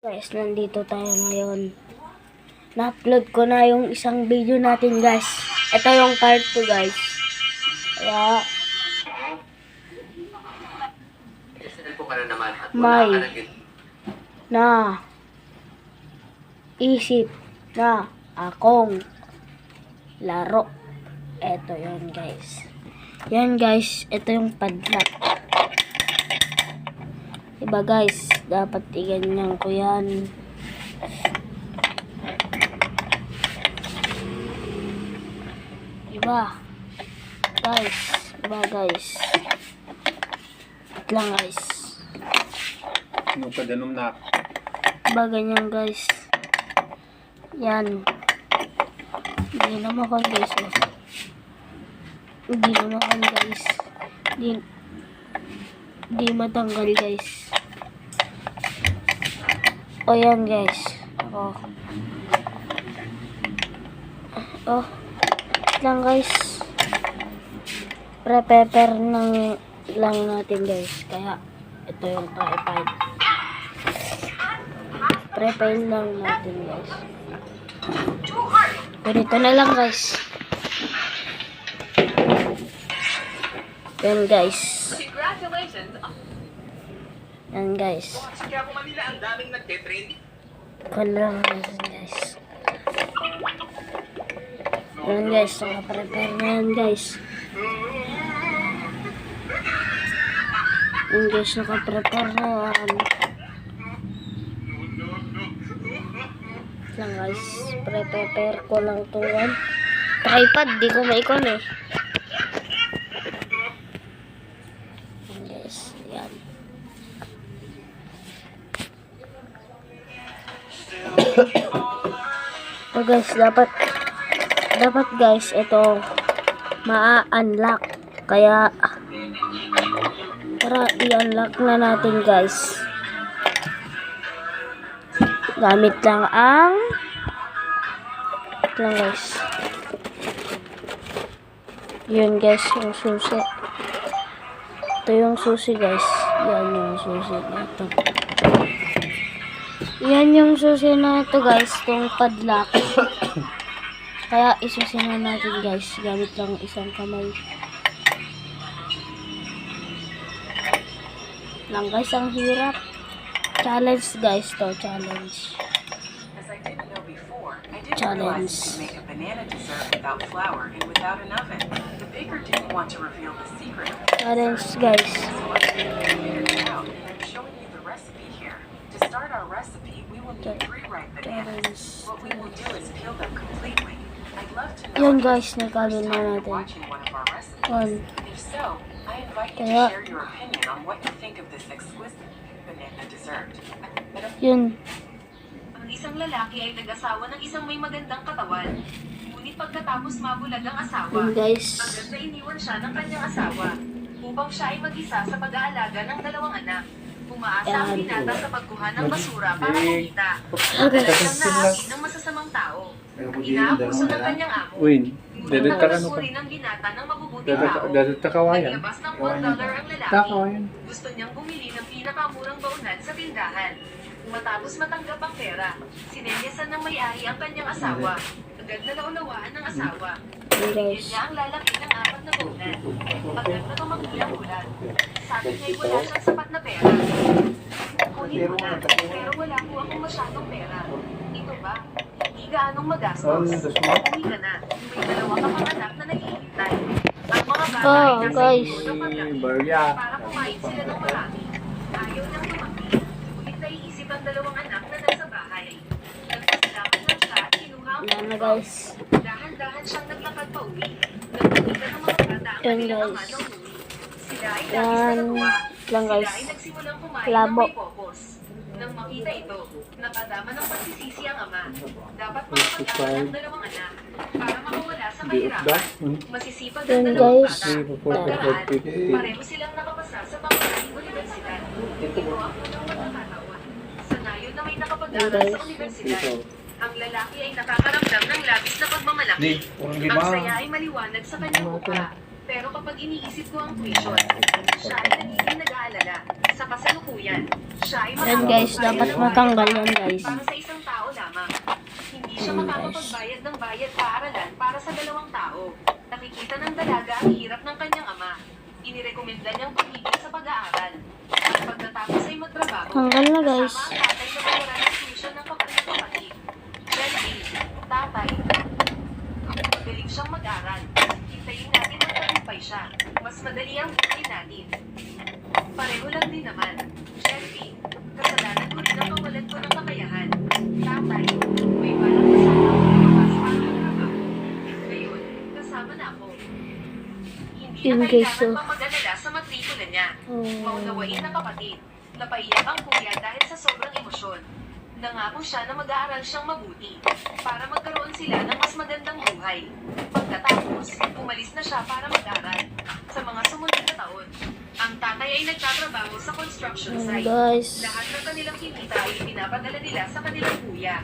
Guys, nandito tayo ngayon. Na-upload ko na yung isang video natin, guys. Ito yung part 2, guys. Kaya may na isip na akong laro. Ito yun, guys. Yan, guys. Ito yung padlock. Diba, guys? Dapat iganyan ko yan. Diba? Guys. Diba, guys? Wait lang, guys. Ano pa danom na? Diba, ganyan, guys? Yan. Hindi na makan, guys. Hindi na makan, guys. Hindi matanggal, guys. O yan, guys. Oh, lang, guys. Prepare ng lang natin, guys. Kaya ito yung tripod. Prepare lang natin, guys. Ganito na lang, guys. Yan, guys. Yan, guys. Kaya po Manila ang daming nagte-train. Kailangan natin, guys. Yan, guys. Nakaprepare na yan, guys. Yan, guys. Nakaprepare na yan. Lang, guys. Prepare ko lang ito yan. Tripod. Di ko maikon eh. Yan, guys. Yan. So guys, dapat guys, ito ma-unlock. Kaya tara i-unlock na natin, guys. Gamit lang ang guys. Yun, guys, yung susi. Ito yung susi, guys. Yan yung susi na ito. Yan yung susi na ito, guys. Itong padlock. Kaya isusi na natin, guys. Gamit lang isang kamay. Lang, guys. Ang hirap. Challenge, guys, to. Challenge. Challenge. Challenge, guys. Start our recipe, we will need 3 ripe bananas. What we will do is peel them completely. I'd love to know Yun, if guys, you're nagkabin na natin. watching one of our recipes. Yun. If so, I invite you Kaya to share your opinion on what you think of this exquisite banana dessert. Yun. Ang isang lalaki ay nag-asawa ng isang may magandang katawan. Ngunit pagkatapos mabulag ang asawa, Yun, guys. agad na iniwan siya ng kanyang asawa upang siya ay mag-isa sa pag-aalaga ng 2 anak. Umaasa ang binata sa pagkuha ng basura para kumita. Okay. Ang naapi ng masasamang tao. Inaabuso ng kanyang amo. Win. Ngunit Dadat ka nakagusto ano rin ng binata ng mabubuting tao. Dadat ka kawayan. Naglabas ng $1 ang lalaki. Kawayan. Gusto niyang bumili ng pinakamurang baunan sa tindahan. Matapos matanggap ang pera, sinenyasan ng may-ari ang kanyang asawa. Agad na naunawaan ng asawa. Yun, Bigyan guys. niya ang lalaki ng 4 na baunan. Agad na tumagulang ulan. Sabi niya'y wala siyang sapat na pera. Kunin mo na, pero wala po akong masyadong pera. Ito ba? Hindi gaanong magastos. Uwi ka na. May 2 ka pang anak na naghihintay. Ang mga bata ay nasa guys. likod ng paglaki Barya. para kumain sila ng marami. Ayaw niyang tumabi. Ngunit naiisip ang 2 anak na nasa bahay. Nagpasalakot lang siya at kinuha ang Yan na, guys. dahan-dahan siyang naglakad pa uwi. Nagpakita ng mga bata ang Yan, kanilang ama guys. ng uwi. Sila ay Yan labis na natuwa. lang, guys. Sila ay nagsimulang kumain Labo. ng may popos. Nang makita ito, nakadama ng pagsisisi ang ama. Dapat makapag-aral ang 2 anak para makawala sa kahirapan. Masisipag Yan, ang 2 guys. bata. Pagkaraan, pareho silang nakapasa sa pangunahing universidad. Ito ang unang pagkakataon. Sa ngayon na may nakapag-aral sa universidad, ang lalaki ay nakakaramdam ng labis na pagmamalaki. Ang saya ay maliwanag sa kanyang mukha. Pero kapag iniisip ko ang tuition, siya ay nagiging nag-aalala. Sa kasalukuyan, siya ay Yan guys, makakapagbayad dapat ng matanggal bayad yan guys. para sa isang tao lamang. Hindi siya Yan, guys. makakapagbayad ng bayad paaralan para sa dalawang tao. Nakikita ng dalaga ang hirap ng kanyang ama. Inirekomenda niyang tumigil sa pag-aaral. At pagkatapos ay magtrabaho, Tanggal na, guys. kasama ang tatay na bayaran ng tuition ng kapatid. Well, tatay, magaling siyang mag-aral. Hintayin natin magtagumpay siya. Mas madali ang buhay natin. Pareho lang din naman. Shelby, kasalanan ko rin ang kawalan ko ng kakayahan. Tatay, may parang kasama ako lumabas para magtrabaho. Ngayon, kasama na ako. Hindi Yun, na guys, kailangan so. pa mag-alala sa matrikula niya. Oh. Maunawain ng kapatid. Napaiyak ang kuya dahil sa sobrang emosyon. Nangako siya na mag-aaral siyang mabuti para magkaroon sila ng mas magandang buhay. Pagkatapos, umalis na siya para mag-aral. Sa mga sumunod na taon, ang tatay ay nagtatrabaho sa construction Yan site. guys. Lahat ng kanilang kinita ay pinapadala nila sa kanilang kuya.